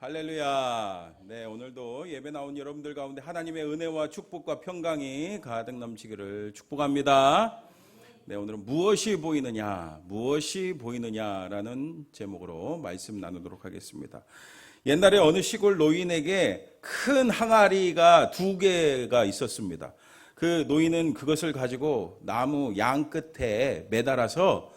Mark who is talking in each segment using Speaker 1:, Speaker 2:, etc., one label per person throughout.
Speaker 1: 할렐루야. 네, 오늘도 예배 나온 여러분들 가운데 하나님의 은혜와 축복과 평강이 가득 넘치기를 축복합니다. 네, 오늘은 무엇이 보이느냐라는 제목으로 말씀 나누도록 하겠습니다. 옛날에 어느 시골 노인에게 큰 항아리가 2개가 있었습니다. 그 노인은 그것을 가지고 나무 양 끝에 매달아서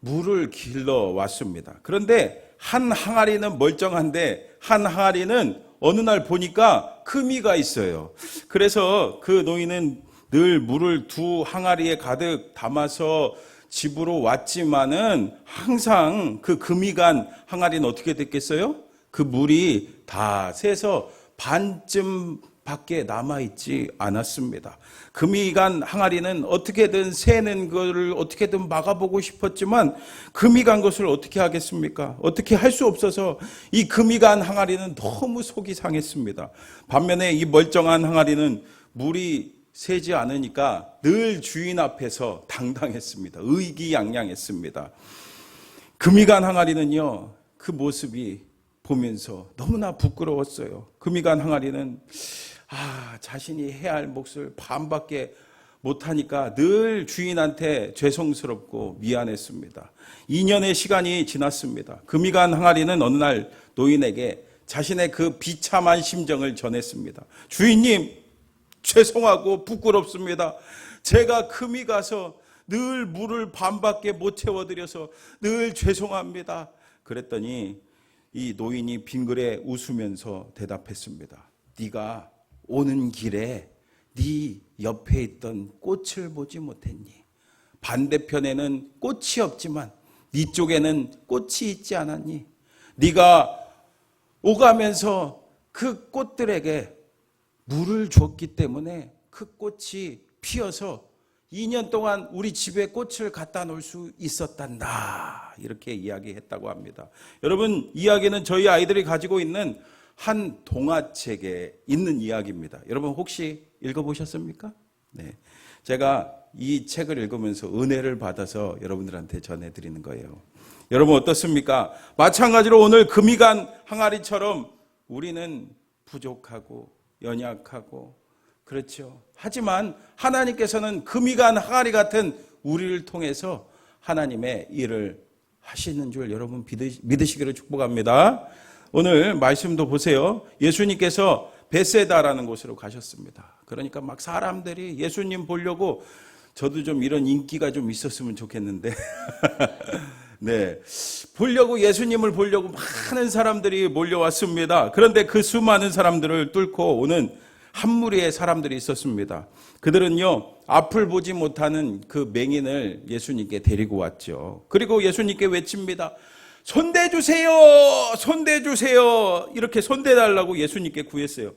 Speaker 1: 물을 길러 왔습니다. 그런데 한 항아리는 멀쩡한데 한 항아리는 어느 날 보니까 금이가 있어요. 그래서 그 노인은 늘 물을 2 항아리에 가득 담아서 집으로 왔지만은 항상 그 금이 간 항아리는 어떻게 됐겠어요? 그 물이 다 새서 반쯤 밖에 남아있지 않았습니다. 금이 간 항아리는 어떻게든 새는 것을 어떻게든 막아보고 싶었지만 금이 간 것을 어떻게 하겠습니까? 어떻게 할 수 없어서 이 금이 간 항아리는 너무 속이 상했습니다. 반면에 이 멀쩡한 항아리는 물이 새지 않으니까 늘 주인 앞에서 당당했습니다. 의기양양했습니다. 금이 간 항아리는요, 그 모습이 보면서 너무나 부끄러웠어요. 금이 간 항아리는 자신이 해야 할 몫을 반밖에 못하니까 늘 주인한테 죄송스럽고 미안했습니다. 2년의 시간이 지났습니다. 금이 간 항아리는 어느 날 노인에게 자신의 그 비참한 심정을 전했습니다. 주인님, 죄송하고 부끄럽습니다. 제가 금이 가서 늘 물을 반밖에 못 채워드려서 늘 죄송합니다. 그랬더니 이 노인이 빙그레 웃으면서 대답했습니다. 네가 오는 길에 네 옆에 있던 꽃을 보지 못했니? 반대편에는 꽃이 없지만 네 쪽에는 꽃이 있지 않았니? 네가 오가면서 그 꽃들에게 물을 줬기 때문에 그 꽃이 피어서 2년 동안 우리 집에 꽃을 갖다 놓을 수 있었단다. 이렇게 이야기했다고 합니다. 여러분, 이야기는 저희 아이들이 가지고 있는 한 동화책에 있는 이야기입니다. 여러분 혹시 읽어보셨습니까? 네, 제가 이 책을 읽으면서 은혜를 받아서 여러분들한테 전해드리는 거예요. 여러분 어떻습니까? 마찬가지로 오늘 금이 간 항아리처럼 우리는 부족하고 연약하고 그렇죠. 하지만 하나님께서는 금이 간 항아리 같은 우리를 통해서 하나님의 일을 하시는 줄 여러분 믿으시기를 축복합니다. 오늘 말씀도 보세요. 예수님께서 벳세다라는 곳으로 가셨습니다. 그러니까 막 사람들이 예수님 보려고, 저도 좀 이런 인기가 좀 있었으면 좋겠는데 네, 예수님을 보려고 많은 사람들이 몰려왔습니다. 그런데 그 수많은 사람들을 뚫고 오는 한 무리의 사람들이 있었습니다. 그들은요, 앞을 보지 못하는 그 맹인을 예수님께 데리고 왔죠. 그리고 예수님께 외칩니다. 손대주세요! 손대주세요! 이렇게 손대달라고 예수님께 구했어요.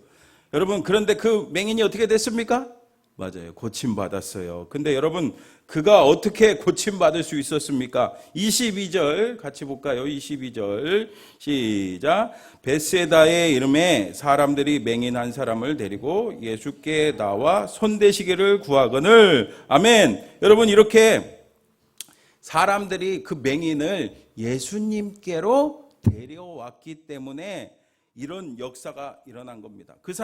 Speaker 1: 여러분, 그런데 그 맹인이 어떻게 됐습니까? 맞아요. 고침받았어요. 근데 여러분, 그가 어떻게 고침받을 수 있었습니까? 22절 같이 볼까요? 22절 시작. 벳세다의 이름에 사람들이 맹인 한 사람을 데리고 예수께 나와 손대시기를 구하거늘. 아멘. 여러분, 이렇게 사람들이 그 맹인을 예수님께로 데려왔기 때문에 이런 역사가 일어난 겁니다. 그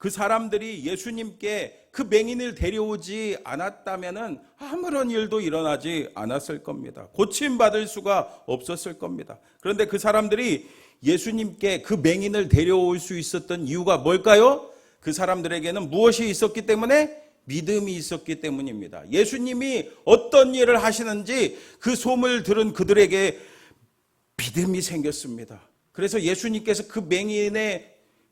Speaker 1: 사람들이 예수님께 그 맹인을 데려오지 않았다면은 아무런 일도 일어나지 않았을 겁니다. 고침받을 수가 없었을 겁니다. 그런데 그 사람들이 예수님께 그 맹인을 데려올 수 있었던 이유가 뭘까요? 그 사람들에게는 무엇이 있었기 때문에? 믿음이 있었기 때문입니다. 예수님이 어떤 일을 하시는지 그 소문을 들은 그들에게 믿음이 생겼습니다. 그래서 예수님께서 그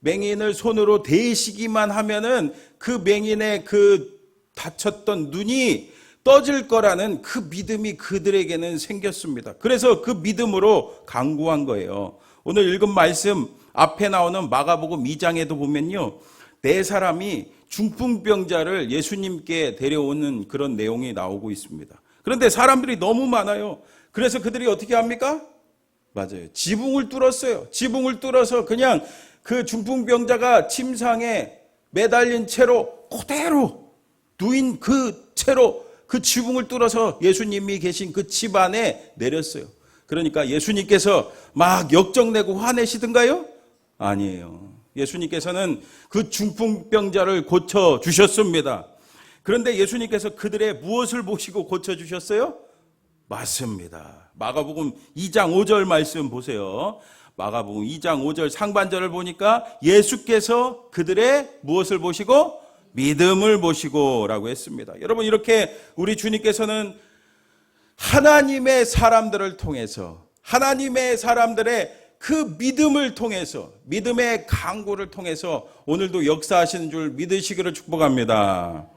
Speaker 1: 맹인을 손으로 대시기만 하면은 그 맹인의 그 다쳤던 눈이 떠질 거라는 그 믿음이 그들에게는 생겼습니다. 그래서 그 믿음으로 강구한 거예요. 오늘 읽은 말씀 앞에 나오는 마가복음 2장에도 보면요, 4사람이 중풍병자를 예수님께 데려오는 그런 내용이 나오고 있습니다. 그런데 사람들이 너무 많아요. 그래서 그들이 어떻게 합니까? 맞아요. 지붕을 뚫었어요. 지붕을 뚫어서 그냥 그 중풍병자가 침상에 매달린 채로 그대로 누인 그 채로 그 지붕을 뚫어서 예수님이 계신 그 집 안에 내렸어요. 그러니까 예수님께서 막 역정내고 화내시던가요? 아니에요. 예수님께서는 그 중풍병자를 고쳐주셨습니다. 그런데 예수님께서 그들의 무엇을 보시고 고쳐주셨어요? 맞습니다. 마가복음 2장 5절 말씀 보세요. 마가복음 2장 5절 상반절을 보니까 예수께서 그들의 무엇을 보시고? 믿음을 보시고 라고 했습니다. 여러분, 이렇게 우리 주님께서는 하나님의 사람들을 통해서, 하나님의 사람들의 그 믿음을 통해서, 믿음의 강구를 통해서 오늘도 역사하시는 줄 믿으시기를 축복합니다.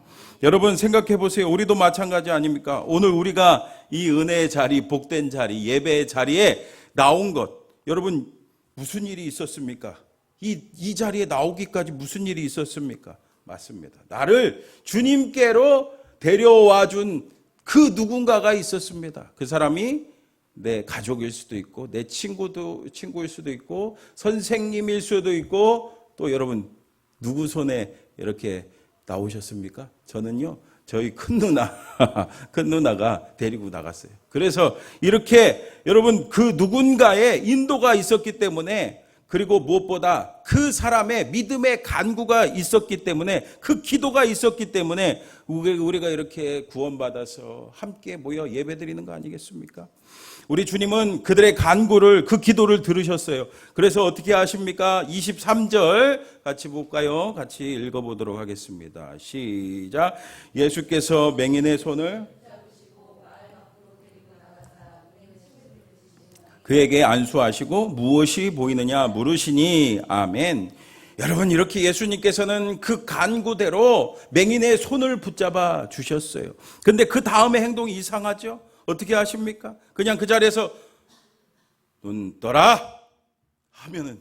Speaker 1: 여러분 생각해 보세요. 우리도 마찬가지 아닙니까? 오늘 우리가 이 은혜의 자리, 복된 자리, 예배의 자리에 나온 것, 여러분 무슨 일이 있었습니까? 이 자리에 나오기까지 무슨 일이 있었습니까? 맞습니다. 나를 주님께로 데려와 준 그 누군가가 있었습니다. 그 사람이 내 가족일 수도 있고, 내 친구일 수도 있고, 선생님일 수도 있고, 또 여러분 누구 손에 이렇게 나오셨습니까? 저는요, 저희 큰 누나가 데리고 나갔어요. 그래서 이렇게 여러분 그 누군가의 인도가 있었기 때문에, 그리고 무엇보다 그 사람의 믿음의 간구가 있었기 때문에, 그 기도가 있었기 때문에 우리가 이렇게 구원받아서 함께 모여 예배드리는 거 아니겠습니까? 우리 주님은 그들의 간구를, 그 기도를 들으셨어요. 그래서 어떻게 하십니까? 23절 같이 볼까요? 같이 읽어보도록 하겠습니다. 시작. 예수께서 맹인의 손을 그에게 안수하시고 무엇이 보이느냐 물으시니 아멘. 여러분, 이렇게 예수님께서는 그 간구대로 맹인의 손을 붙잡아 주셨어요. 근데 그 다음에 행동이 이상하죠? 어떻게 하십니까? 그냥 그 자리에서 눈 떠라 하면은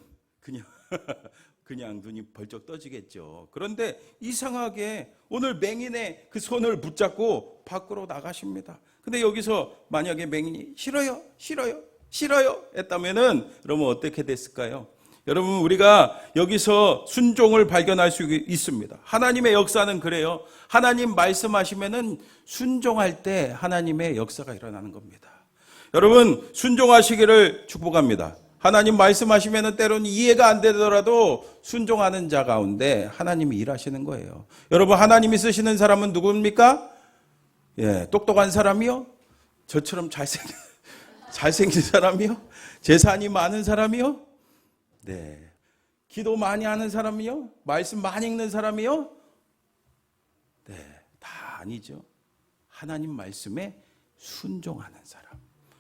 Speaker 1: 그냥 눈이 벌쩍 떠지겠죠. 그런데 이상하게 오늘 맹인의 그 손을 붙잡고 밖으로 나가십니다. 근데 여기서 만약에 맹인이 싫어요 했다면은 그러면 어떻게 됐을까요? 여러분, 우리가 여기서 순종을 발견할 수 있습니다. 하나님의 역사는 그래요. 하나님 말씀하시면은 순종할 때 하나님의 역사가 일어나는 겁니다. 여러분, 순종하시기를 축복합니다. 하나님 말씀하시면은 때로는 이해가 안 되더라도 순종하는 자 가운데 하나님이 일하시는 거예요. 여러분, 하나님이 쓰시는 사람은 누굽니까? 똑똑한 사람이요? 저처럼 잘생긴 사람이요? 재산이 많은 사람이요? 네. 기도 많이 하는 사람이요? 말씀 많이 읽는 사람이요? 네. 다 아니죠. 하나님 말씀에 순종하는 사람.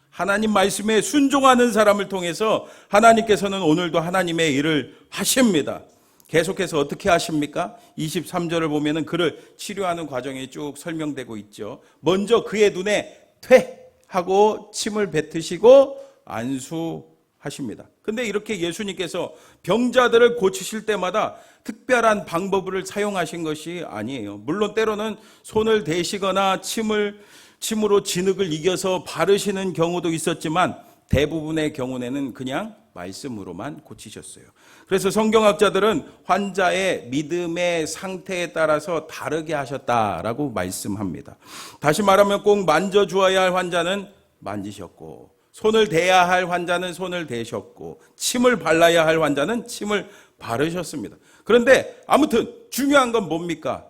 Speaker 1: 하나님 말씀에 순종하는 사람을 통해서 하나님께서는 오늘도 하나님의 일을 하십니다. 계속해서 어떻게 하십니까? 23절을 보면은 그를 치료하는 과정이 쭉 설명되고 있죠. 먼저 그의 눈에 퇴하고 침을 뱉으시고 안수하십니다. 근데 이렇게 예수님께서 병자들을 고치실 때마다 특별한 방법을 사용하신 것이 아니에요. 물론 때로는 손을 대시거나 침으로 진흙을 이겨서 바르시는 경우도 있었지만 대부분의 경우에는 그냥 말씀으로만 고치셨어요. 그래서 성경학자들은 환자의 믿음의 상태에 따라서 다르게 하셨다라고 말씀합니다. 다시 말하면 꼭 만져주어야 할 환자는 만지셨고, 손을 대야 할 환자는 손을 대셨고, 침을 발라야 할 환자는 침을 바르셨습니다. 그런데 아무튼 중요한 건 뭡니까?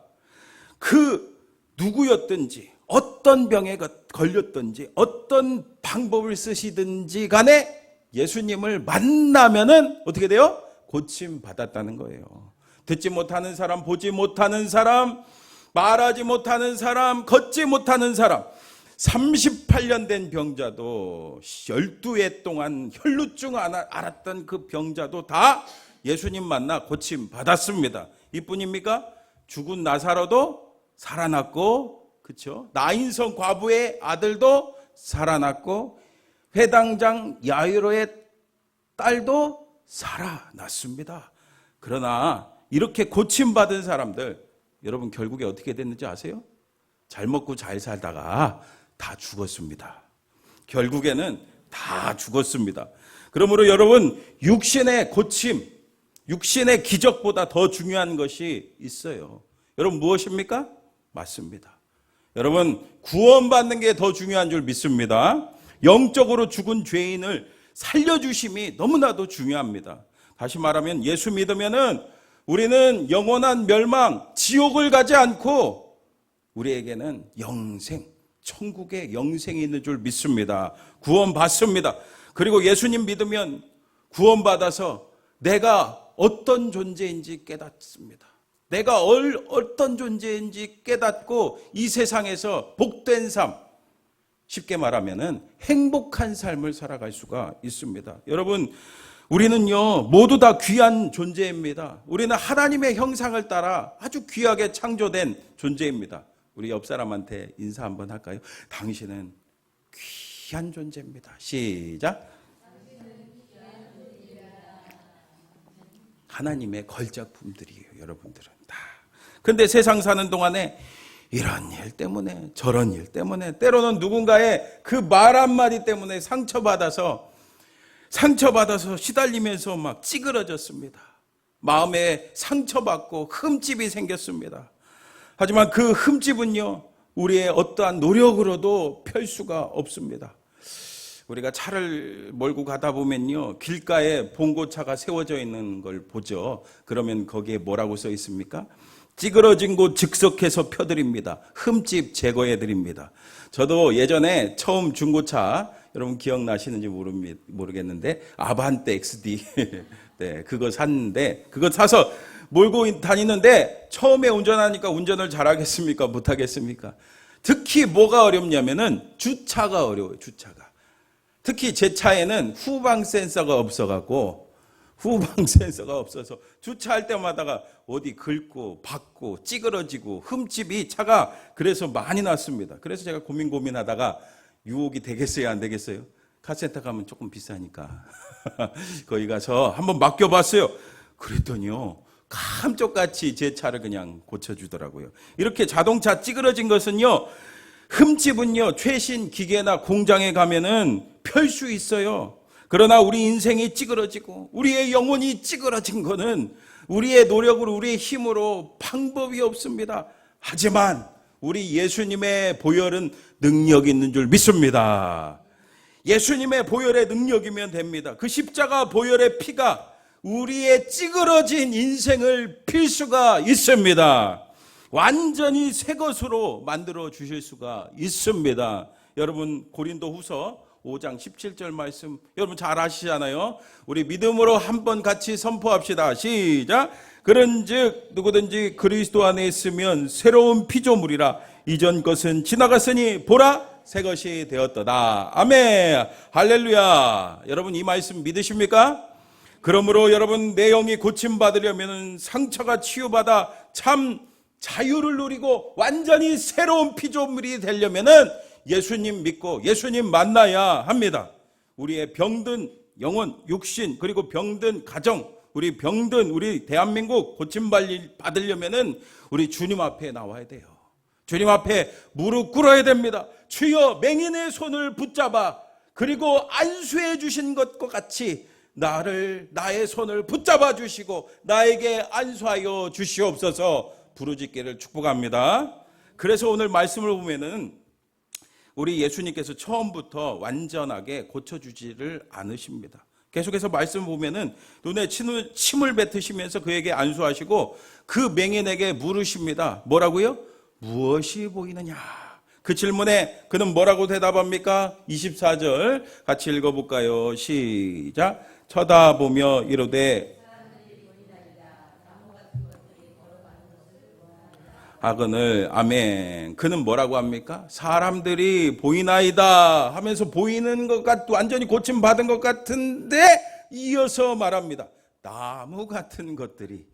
Speaker 1: 그 누구였든지 어떤 병에 걸렸든지 어떤 방법을 쓰시든지 간에 예수님을 만나면은 어떻게 돼요? 고침 받았다는 거예요. 듣지 못하는 사람, 보지 못하는 사람, 말하지 못하는 사람, 걷지 못하는 사람, 38년 된 병자도 12해 동안 혈루증 앓았던 그 병자도 다 예수님 만나 고침 받았습니다. 이뿐입니까? 죽은 나사로도 살아났고, 그렇죠? 나인성 과부의 아들도 살아났고, 회당장 야이로의 딸도 살아났습니다. 그러나 이렇게 고침받은 사람들, 여러분 결국에 어떻게 됐는지 아세요? 잘 먹고 잘 살다가 다 죽었습니다. 결국에는 다 죽었습니다. 그러므로 여러분, 육신의 고침, 육신의 기적보다 더 중요한 것이 있어요. 여러분 무엇입니까? 맞습니다. 여러분, 구원받는 게 더 중요한 줄 믿습니다. 영적으로 죽은 죄인을 살려주심이 너무나도 중요합니다. 다시 말하면 예수 믿으면은 우리는 영원한 멸망, 지옥을 가지 않고 우리에게는 영생, 천국의 영생이 있는 줄 믿습니다. 구원받습니다. 그리고 예수님 믿으면 구원받아서 내가 어떤 존재인지 깨닫습니다. 내가 어떤 존재인지 깨닫고 이 세상에서 복된 삶, 쉽게 말하면은 행복한 삶을 살아갈 수가 있습니다. 여러분, 우리는요 모두 다 귀한 존재입니다. 우리는 하나님의 형상을 따라 아주 귀하게 창조된 존재입니다. 우리 옆 사람한테 인사 한번 할까요? 당신은 귀한 존재입니다. 시작. 하나님의 걸작품들이에요, 여러분들은 다. 근데 세상 사는 동안에 이런 일 때문에 저런 일 때문에 때로는 누군가의 그 말 한마디 때문에 상처받아서 시달리면서 막 찌그러졌습니다. 마음에 상처받고 흠집이 생겼습니다. 하지만 그 흠집은요 우리의 어떠한 노력으로도 펼 수가 없습니다. 우리가 차를 몰고 가다 보면요 길가에 봉고차가 세워져 있는 걸 보죠. 그러면 거기에 뭐라고 써 있습니까? 찌그러진 곳 즉석해서 펴드립니다. 흠집 제거해드립니다. 저도 예전에 처음 중고차, 여러분 기억나시는지 모르겠는데 아반떼 XD 네, 그거 샀는데, 그거 사서 몰고 다니는데 처음에 운전하니까 운전을 잘하겠습니까? 못하겠습니까? 특히 뭐가 어렵냐면은 주차가 어려워요. 주차가. 특히 제 차에는 후방 센서가 없어서 주차할 때마다가 어디 긁고 박고 찌그러지고 흠집이 차가 그래서 많이 났습니다. 그래서 제가 고민하다가 유혹이 되겠어요, 안 되겠어요? 카센터 가면 조금 비싸니까 거기 가서 한번 맡겨봤어요. 그랬더니요 감쪽같이 제 차를 그냥 고쳐주더라고요. 이렇게 자동차 찌그러진 것은요, 흠집은요 최신 기계나 공장에 가면은 펼 수 있어요. 그러나 우리 인생이 찌그러지고 우리의 영혼이 찌그러진 거는 우리의 노력으로, 우리의 힘으로 방법이 없습니다. 하지만 우리 예수님의 보혈은 능력 있는 줄 믿습니다. 예수님의 보혈의 능력이면 됩니다. 그 십자가 보혈의 피가 우리의 찌그러진 인생을 필 수가 있습니다. 완전히 새 것으로 만들어 주실 수가 있습니다. 여러분 고린도후서 5장 17절 말씀 여러분 잘 아시잖아요. 우리 믿음으로 한번 같이 선포합시다. 시작. 그런즉 누구든지 그리스도 안에 있으면 새로운 피조물이라 이전 것은 지나갔으니 보라 새 것이 되었도다. 아멘. 할렐루야. 여러분 이 말씀 믿으십니까? 그러므로 여러분 내 영이 고침받으려면 상처가 치유받아 참 자유를 누리고 완전히 새로운 피조물이 되려면은 예수님 믿고 예수님 만나야 합니다. 우리의 병든 영혼, 육신, 그리고 병든 가정, 우리 대한민국 고침받으려면은 우리 주님 앞에 나와야 돼요. 주님 앞에 무릎 꿇어야 됩니다. 주여 맹인의 손을 붙잡아 그리고 안수해 주신 것과 같이 나의 손을 붙잡아 주시고 나에게 안수하여 주시옵소서 부르짖기를 축복합니다. 그래서 오늘 말씀을 보면은 우리 예수님께서 처음부터 완전하게 고쳐주지를 않으십니다. 계속해서 말씀을 보면은 눈에 침을 뱉으시면서 그에게 안수하시고 그 맹인에게 물으십니다. 뭐라고요? 무엇이 보이느냐? 그 질문에 그는 뭐라고 대답합니까? 24절 같이 읽어볼까요? 시작. 쳐다보며 이르되 하거늘 아멘. 그는 뭐라고 합니까? 사람들이 보이나이다 하면서 보이는 것 완전히 고침받은 것 같은데 이어서 말합니다. 나무 같은 것들이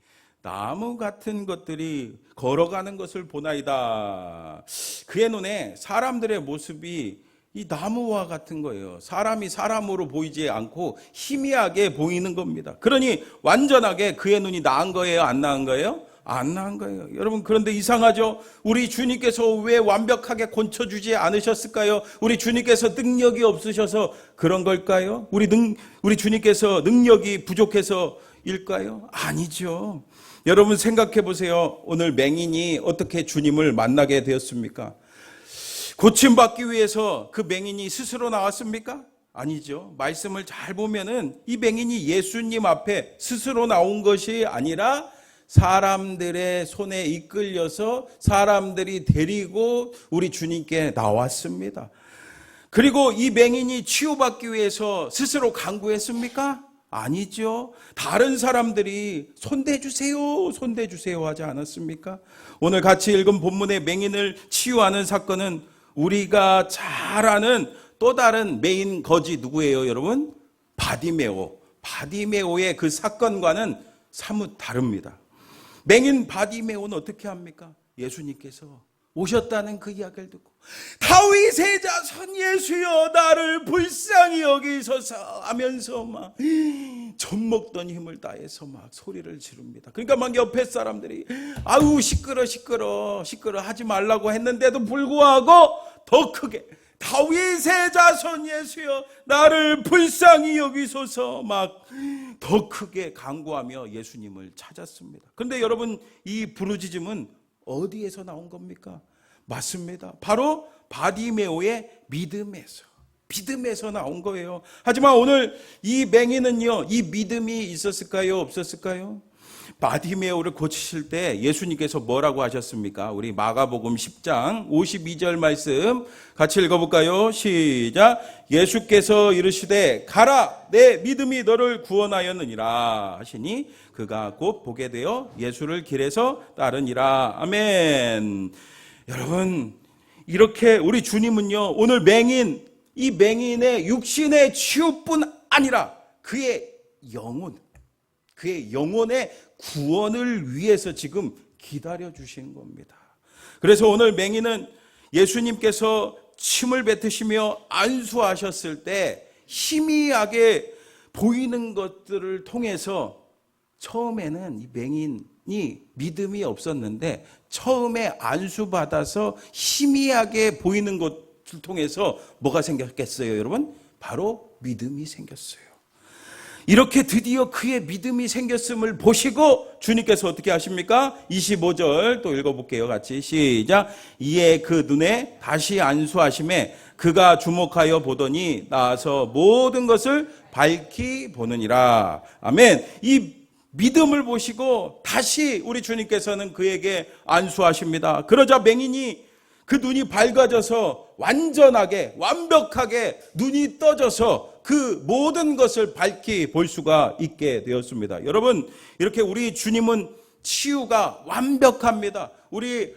Speaker 1: 걸어가는 것을 보나이다. 그의 눈에 사람들의 모습이 이 나무와 같은 거예요. 사람이 사람으로 보이지 않고 희미하게 보이는 겁니다. 그러니 완전하게 그의 눈이 나은 거예요? 안 나은 거예요? 안 나은 거예요. 여러분 그런데 이상하죠? 우리 주님께서 왜 완벽하게 고쳐주지 않으셨을까요? 우리 주님께서 능력이 없으셔서 그런 걸까요? 우리 주님께서 능력이 부족해서일까요? 아니죠. 여러분 생각해 보세요. 오늘 맹인이 어떻게 주님을 만나게 되었습니까? 고침받기 위해서 그 맹인이 스스로 나왔습니까? 아니죠. 말씀을 잘 보면은 이 맹인이 예수님 앞에 스스로 나온 것이 아니라 사람들의 손에 이끌려서 사람들이 데리고 우리 주님께 나왔습니다. 그리고 이 맹인이 치유받기 위해서 스스로 간구했습니까? 아니죠. 다른 사람들이 손대주세요, 손대주세요 하지 않았습니까? 오늘 같이 읽은 본문의 맹인을 치유하는 사건은 우리가 잘 아는 또 다른 메인 거지 누구예요, 여러분? 바디메오. 바디메오의 그 사건과는 사뭇 다릅니다. 맹인 바디메오는 어떻게 합니까? 예수님께서 오셨다는 그 이야기를 듣고 다윗의 자손 예수여 나를 불쌍히 여기소서 하면서 막 젖먹던 힘을 다해서 막 소리를 지릅니다. 그러니까 막 옆에 사람들이 아우 시끄러 하지 말라고 했는데도 불구하고 더 크게 다윗의 자손 예수여 나를 불쌍히 여기소서 막 더 크게 간구하며 예수님을 찾았습니다. 그런데 여러분 이 부르짖음은 어디에서 나온 겁니까? 맞습니다. 바로 바디메오의 믿음에서 나온 거예요. 하지만 오늘 이 맹인은요, 이 믿음이 있었을까요? 없었을까요? 바디메오를 고치실 때 예수님께서 뭐라고 하셨습니까? 우리 마가복음 10장 52절 말씀 같이 읽어볼까요? 시작. 예수께서 이르시되 가라 내 믿음이 너를 구원하였느니라 하시니 그가 곧 보게 되어 예수를 길에서 따르니라. 아멘. 여러분 이렇게 우리 주님은요 오늘 이 맹인의 육신의 치유뿐 아니라 그의 영혼의 구원을 위해서 지금 기다려 주신 겁니다. 그래서 오늘 맹인은 예수님께서 침을 뱉으시며 안수하셨을 때 희미하게 보이는 것들을 통해서 처음에는 이 맹인이 믿음이 없었는데 처음에 안수받아서 희미하게 보이는 것을 통해서 뭐가 생겼겠어요, 여러분? 바로 믿음이 생겼어요. 이렇게 드디어 그의 믿음이 생겼음을 보시고 주님께서 어떻게 하십니까? 25절 또 읽어볼게요. 같이 시작. 이에 그 눈에 다시 안수하심에 그가 주목하여 보더니 나아서 모든 것을 밝히 보느니라. 아멘. 이 믿음을 보시고 다시 우리 주님께서는 그에게 안수하십니다. 그러자 맹인이 그 눈이 밝아져서 완벽하게 눈이 떠져서 그 모든 것을 밝히 볼 수가 있게 되었습니다. 여러분, 이렇게 우리 주님은 치유가 완벽합니다. 우리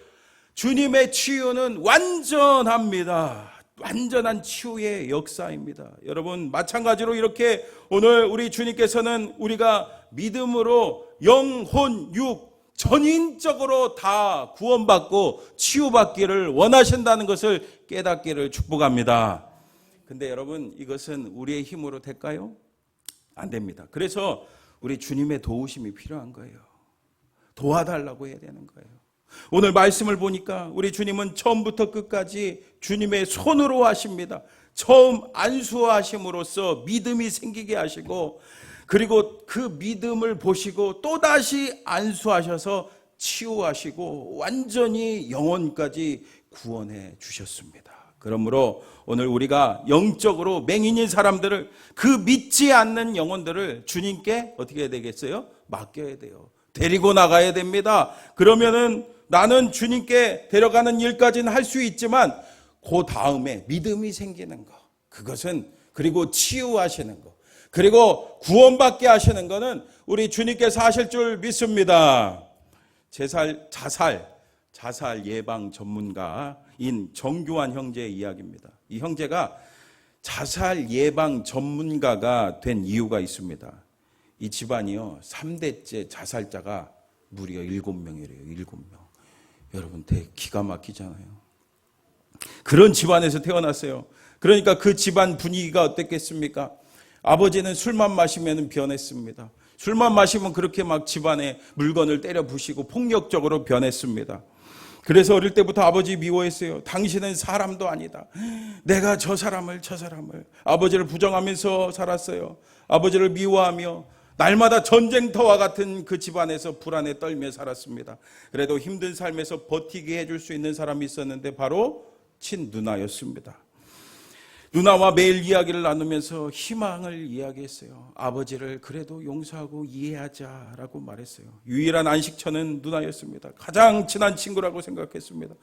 Speaker 1: 주님의 치유는 완전합니다. 완전한 치유의 역사입니다. 여러분, 마찬가지로 이렇게 오늘 우리 주님께서는 우리가 믿음으로 영혼, 육, 전인적으로 다 구원받고 치유받기를 원하신다는 것을 깨닫기를 축복합니다. 근데 여러분 이것은 우리의 힘으로 될까요? 안 됩니다. 그래서 우리 주님의 도우심이 필요한 거예요. 도와달라고 해야 되는 거예요. 오늘 말씀을 보니까 우리 주님은 처음부터 끝까지 주님의 손으로 하십니다. 처음 안수하심으로써 믿음이 생기게 하시고 그리고 그 믿음을 보시고 또다시 안수하셔서 치유하시고 완전히 영혼까지 구원해 주셨습니다. 그러므로 오늘 우리가 영적으로 맹인인 사람들을 그 믿지 않는 영혼들을 주님께 어떻게 해야 되겠어요? 맡겨야 돼요. 데리고 나가야 됩니다. 그러면은 나는 주님께 데려가는 일까지는 할 수 있지만 그 다음에 믿음이 생기는 거, 그것은 그리고 치유하시는 거, 그리고 구원받게 하시는 거는 우리 주님께서 하실 줄 믿습니다. 자살 예방 전문가인 정규환 형제의 이야기입니다. 이 형제가 자살 예방 전문가가 된 이유가 있습니다. 이 집안이요 3대째 자살자가 무려 7명이래요. 7명. 여러분 되게 기가 막히잖아요. 그런 집안에서 태어났어요. 그러니까 그 집안 분위기가 어땠겠습니까? 아버지는 술만 마시면 변했습니다. 술만 마시면 그렇게 막 집안에 물건을 때려 부시고 폭력적으로 변했습니다. 그래서 어릴 때부터 아버지 미워했어요. 당신은 사람도 아니다. 내가 저 사람을 아버지를 부정하면서 살았어요. 아버지를 미워하며 날마다 전쟁터와 같은 그 집안에서 불안에 떨며 살았습니다. 그래도 힘든 삶에서 버티게 해줄 수 있는 사람이 있었는데 바로 친누나였습니다. 누나와 매일 이야기를 나누면서 희망을 이야기했어요. 아버지를 그래도 용서하고 이해하자라고 말했어요. 유일한 안식처는 누나였습니다. 가장 친한 친구라고 생각했습니다.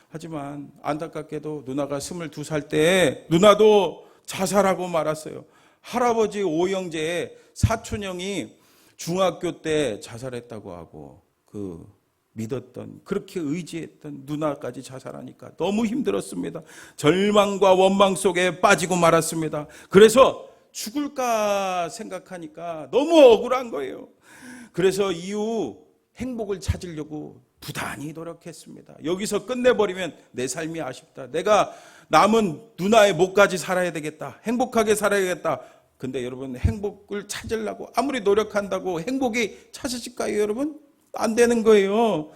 Speaker 1: 하지만 안타깝게도 누나가 22살 때 누나도 자살하고 말았어요. 할아버지 오영재의 사촌형이 중학교 때 자살했다고 하고 믿었던, 그렇게 의지했던 누나까지 자살하니까 너무 힘들었습니다. 절망과 원망 속에 빠지고 말았습니다. 그래서 죽을까 생각하니까 너무 억울한 거예요. 그래서 이후 행복을 찾으려고 부단히 노력했습니다. 여기서 끝내버리면 내 삶이 아쉽다. 내가 남은 누나의 목까지 살아야 되겠다. 행복하게 살아야겠다. 근데 여러분, 행복을 찾으려고 아무리 노력한다고 행복이 찾으실까요, 여러분? 안 되는 거예요.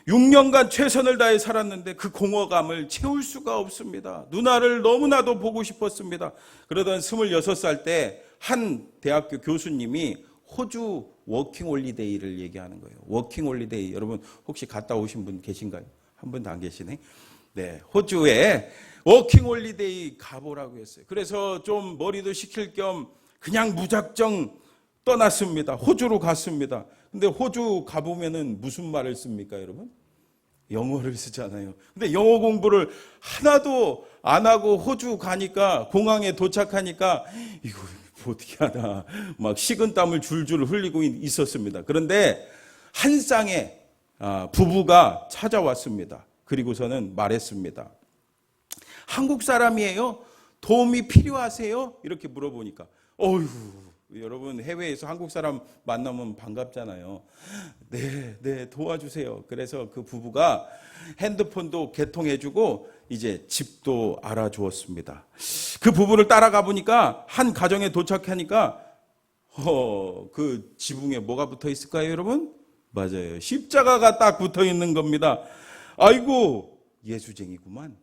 Speaker 1: 6년간 최선을 다해 살았는데 그 공허감을 채울 수가 없습니다. 누나를 너무나도 보고 싶었습니다. 그러던 26살 때 한 대학교 교수님이 호주 워킹홀리데이를 얘기하는 거예요. 워킹홀리데이, 여러분 혹시 갔다 오신 분 계신가요? 한 분도 안 계시네. 네, 호주에 워킹홀리데이 가보라고 했어요. 그래서 좀 머리도 식힐 겸 그냥 무작정 떠났습니다. 호주로 갔습니다. 근데 호주 가보면은 무슨 말을 씁니까, 여러분? 영어를 쓰잖아요. 근데 영어 공부를 하나도 안 하고 호주 가니까, 공항에 도착하니까 이거 어떻게 하나 막 식은땀을 줄줄 흘리고 있었습니다. 그런데 한 쌍의 부부가 찾아왔습니다. 그리고서는 말했습니다. 한국 사람이에요? 도움이 필요하세요? 이렇게 물어보니까 어휴, 여러분 해외에서 한국 사람 만나면 반갑잖아요. 네, 도와주세요. 그래서 그 부부가 핸드폰도 개통해주고 이제 집도 알아주었습니다. 그 부부를 따라가 보니까 한 가정에 도착하니까 그 지붕에 뭐가 붙어 있을까요, 여러분? 맞아요. 십자가가 딱 붙어 있는 겁니다. 아이고, 예수쟁이구만.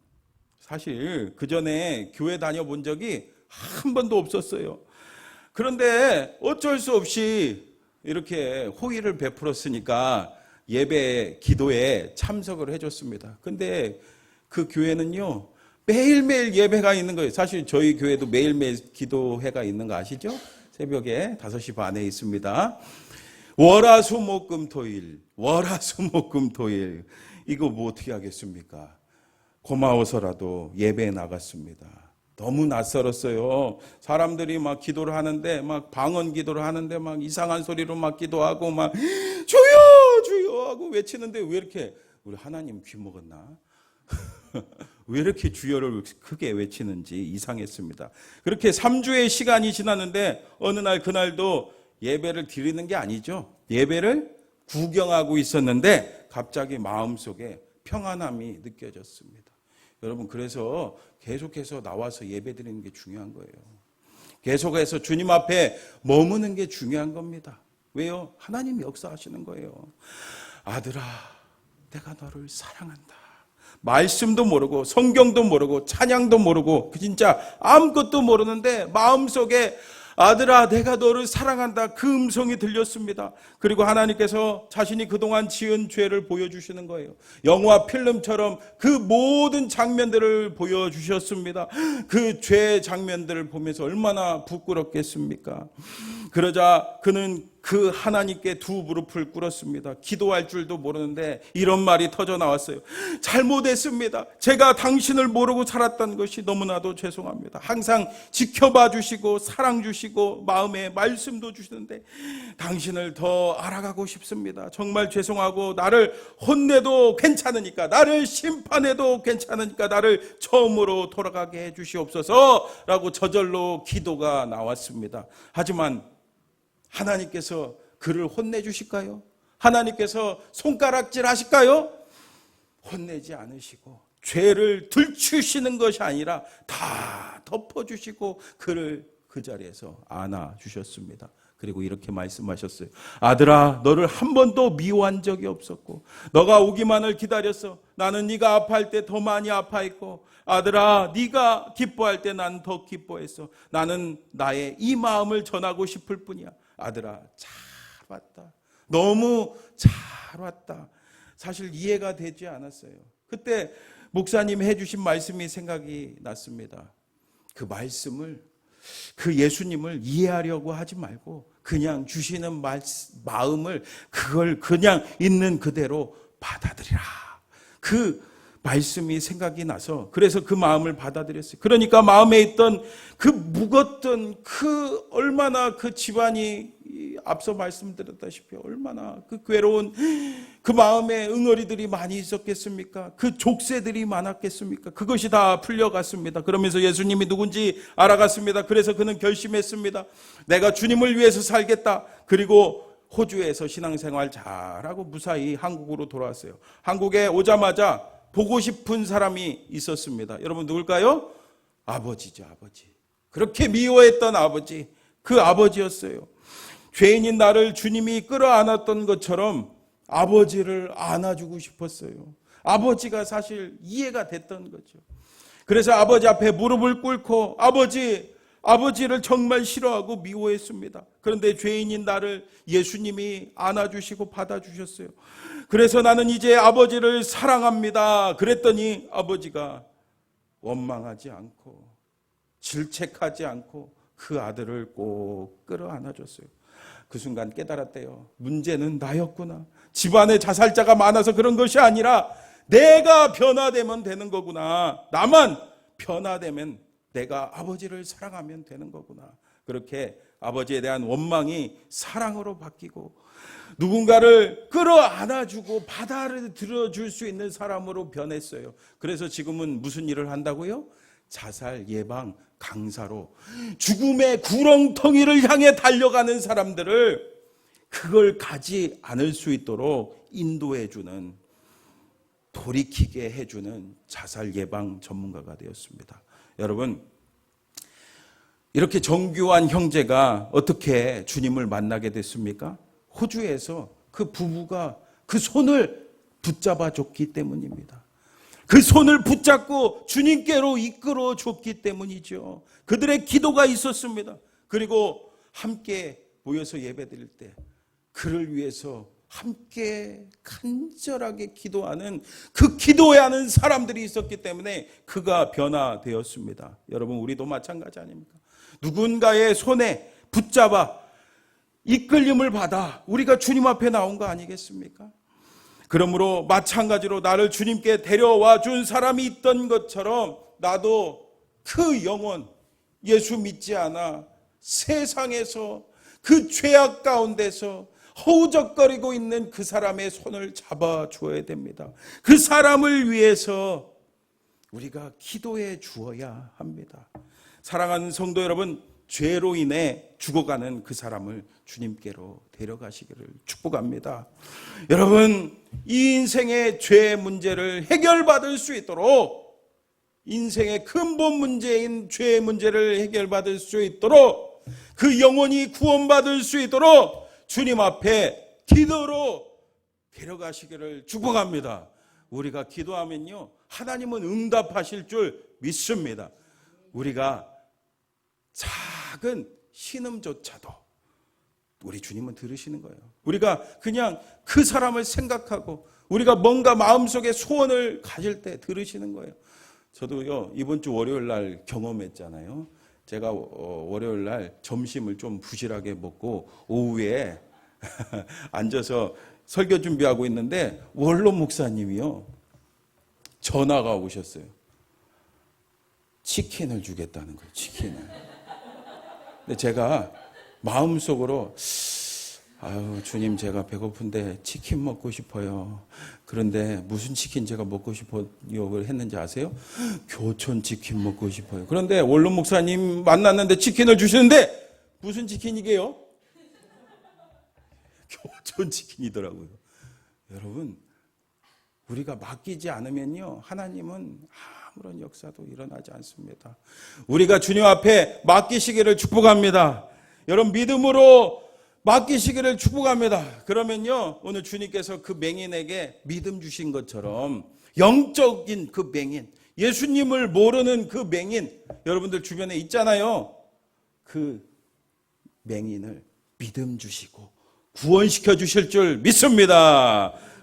Speaker 1: 사실 그 전에 교회 다녀본 적이 한 번도 없었어요. 그런데 어쩔 수 없이 이렇게 호의를 베풀었으니까 예배, 기도에 참석을 해줬습니다. 근데 그 교회는요, 매일매일 예배가 있는 거예요. 사실 저희 교회도 매일매일 기도회가 있는 거 아시죠? 새벽에 5시 반에 있습니다. 월화수목금토일, 월화수목금토일. 이거 뭐 어떻게 하겠습니까? 고마워서라도 예배에 나갔습니다. 너무 낯설었어요. 사람들이 막 기도를 하는데, 막 방언 기도를 하는데, 막 이상한 소리로 막 기도하고, 막 주여, 주여 하고 외치는데, 왜 이렇게, 우리 하나님 귀 먹었나? 왜 이렇게 주여를 크게 외치는지 이상했습니다. 그렇게 3주의 시간이 지났는데, 어느 날 그날도 예배를 드리는 게 아니죠. 예배를 구경하고 있었는데, 갑자기 마음속에 평안함이 느껴졌습니다. 여러분, 그래서 계속해서 나와서 예배드리는 게 중요한 거예요. 계속해서 주님 앞에 머무는 게 중요한 겁니다. 왜요? 하나님이 역사하시는 거예요. 아들아, 내가 너를 사랑한다. 말씀도 모르고 성경도 모르고 찬양도 모르고 진짜 아무것도 모르는데 마음속에 아들아, 내가 너를 사랑한다, 그 음성이 들렸습니다. 그리고 하나님께서 자신이 그동안 지은 죄를 보여주시는 거예요. 영화 필름처럼 그 모든 장면들을 보여주셨습니다. 그 죄 장면들을 보면서 얼마나 부끄럽겠습니까? 그러자 그는 그 하나님께 두 무릎을 꿇었습니다. 기도할 줄도 모르는데 이런 말이 터져 나왔어요. 잘못했습니다. 제가 당신을 모르고 살았던 것이 너무나도 죄송합니다. 항상 지켜봐 주시고 사랑 주시고 마음에 말씀도 주시는데 당신을 더 알아가고 싶습니다. 정말 죄송하고 나를 혼내도 괜찮으니까, 나를 심판해도 괜찮으니까 나를 처음으로 돌아가게 해 주시옵소서 라고 저절로 기도가 나왔습니다. 하지만 하나님께서 그를 혼내주실까요? 하나님께서 손가락질 하실까요? 혼내지 않으시고 죄를 들추시는 것이 아니라 다 덮어주시고 그를 그 자리에서 안아주셨습니다. 그리고 이렇게 말씀하셨어요. 아들아, 너를 한 번도 미워한 적이 없었고 너가 오기만을 기다렸어. 나는 네가 아파할 때 더 많이 아파했고 아들아, 네가 기뻐할 때 난 더 기뻐했어. 나는 나의 이 마음을 전하고 싶을 뿐이야. 아들아, 잘 왔다. 너무 잘 왔다. 사실 이해가 되지 않았어요. 그때 목사님 해주신 말씀이 생각이 났습니다. 그 말씀을, 그 예수님을 이해하려고 하지 말고 그냥 주시는 마음을, 그걸 그냥 있는 그대로 받아들이라. 그 말씀이 생각이 나서 그래서 그 마음을 받아들였어요. 그러니까 마음에 있던 그 묵었던 그 얼마나 그 집안이 앞서 말씀드렸다시피 얼마나 그 괴로운 그 마음에 응어리들이 많이 있었겠습니까? 그 족쇄들이 많았겠습니까? 그것이 다 풀려갔습니다. 그러면서 예수님이 누군지 알아갔습니다. 그래서 그는 결심했습니다. 내가 주님을 위해서 살겠다. 그리고 호주에서 신앙생활 잘하고 무사히 한국으로 돌아왔어요. 한국에 오자마자 보고 싶은 사람이 있었습니다. 여러분 누굴까요? 아버지죠, 아버지. 그렇게 미워했던 아버지, 그 아버지였어요. 죄인인 나를 주님이 끌어안았던 것처럼 아버지를 안아주고 싶었어요. 아버지가 사실 이해가 됐던 거죠. 그래서 아버지 앞에 무릎을 꿇고 아버지를 정말 싫어하고 미워했습니다. 그런데 죄인인 나를 예수님이 안아주시고 받아주셨어요. 그래서 나는 이제 아버지를 사랑합니다. 그랬더니 아버지가 원망하지 않고 질책하지 않고 그 아들을 꼭 끌어안아줬어요. 그 순간 깨달았대요. 문제는 나였구나. 집안에 자살자가 많아서 그런 것이 아니라 내가 변화되면 되는 거구나. 나만 변화되면 내가 아버지를 사랑하면 되는 거구나. 그렇게 아버지에 대한 원망이 사랑으로 바뀌고 누군가를 끌어안아주고 받아들여줄 수 있는 사람으로 변했어요. 그래서 지금은 무슨 일을 한다고요? 자살 예방 강사로 죽음의 구렁텅이를 향해 달려가는 사람들을 그걸 가지 않을 수 있도록 인도해주는, 돌이키게 해주는 자살 예방 전문가가 되었습니다. 여러분, 이렇게 정규환 형제가 어떻게 주님을 만나게 됐습니까? 호주에서 그 부부가 그 손을 붙잡아 줬기 때문입니다. 그 손을 붙잡고 주님께로 이끌어 줬기 때문이죠. 그들의 기도가 있었습니다. 그리고 함께 모여서 예배드릴 때 그를 위해서 함께 간절하게 기도하는, 그 기도하는 사람들이 있었기 때문에 그가 변화되었습니다. 여러분, 우리도 마찬가지 아닙니까? 누군가의 손에 붙잡아 이끌림을 받아 우리가 주님 앞에 나온 거 아니겠습니까? 그러므로 마찬가지로 나를 주님께 데려와 준 사람이 있던 것처럼 나도 그 영혼, 예수 믿지 않아 세상에서 그 죄악 가운데서 허우적거리고 있는 그 사람의 손을 잡아주어야 됩니다. 그 사람을 위해서 우리가 기도해 주어야 합니다. 사랑하는 성도 여러분, 죄로 인해 죽어가는 그 사람을 주님께로 데려가시기를 축복합니다. 여러분, 이 인생의 죄 문제를 해결받을 수 있도록, 인생의 근본 문제인 죄의 문제를 해결받을 수 있도록, 그 영혼이 구원받을 수 있도록 주님 앞에 기도로 데려가시기를 축복합니다. 우리가 기도하면요, 하나님은 응답하실 줄 믿습니다. 우리가 작은 신음조차도 우리 주님은 들으시는 거예요. 우리가 그냥 그 사람을 생각하고 우리가 뭔가 마음속에 소원을 가질 때 들으시는 거예요. 저도요, 이번 주 월요일 날 경험했잖아요. 제가 월요일 날 점심을 좀 부실하게 먹고 오후에 앉아서 설교 준비하고 있는데 원로 목사님이요, 전화가 오셨어요. 치킨을 주겠다는 거예요. 치킨을. 근데 제가 마음속으로 아유, 주님, 제가 배고픈데 치킨 먹고 싶어요. 그런데 무슨 치킨 제가 먹고 싶어요 했는지 아세요? 교촌 치킨 먹고 싶어요. 그런데 원로 목사님 만났는데 치킨을 주시는데 무슨 치킨이게요? 교촌 치킨이더라고요. 여러분, 우리가 맡기지 않으면요, 하나님은 아무런 역사도 일어나지 않습니다. 우리가 주님 앞에 맡기시기를 축복합니다. 여러분, 믿음으로 맡기시기를 축복합니다. 그러면요, 오늘 주님께서 그 맹인에게 믿음 주신 것처럼 영적인 그 맹인, 예수님을 모르는 그 맹인, 여러분들 주변에 있잖아요. 그 맹인을 믿음 주시고 구원시켜 주실 줄 믿습니다.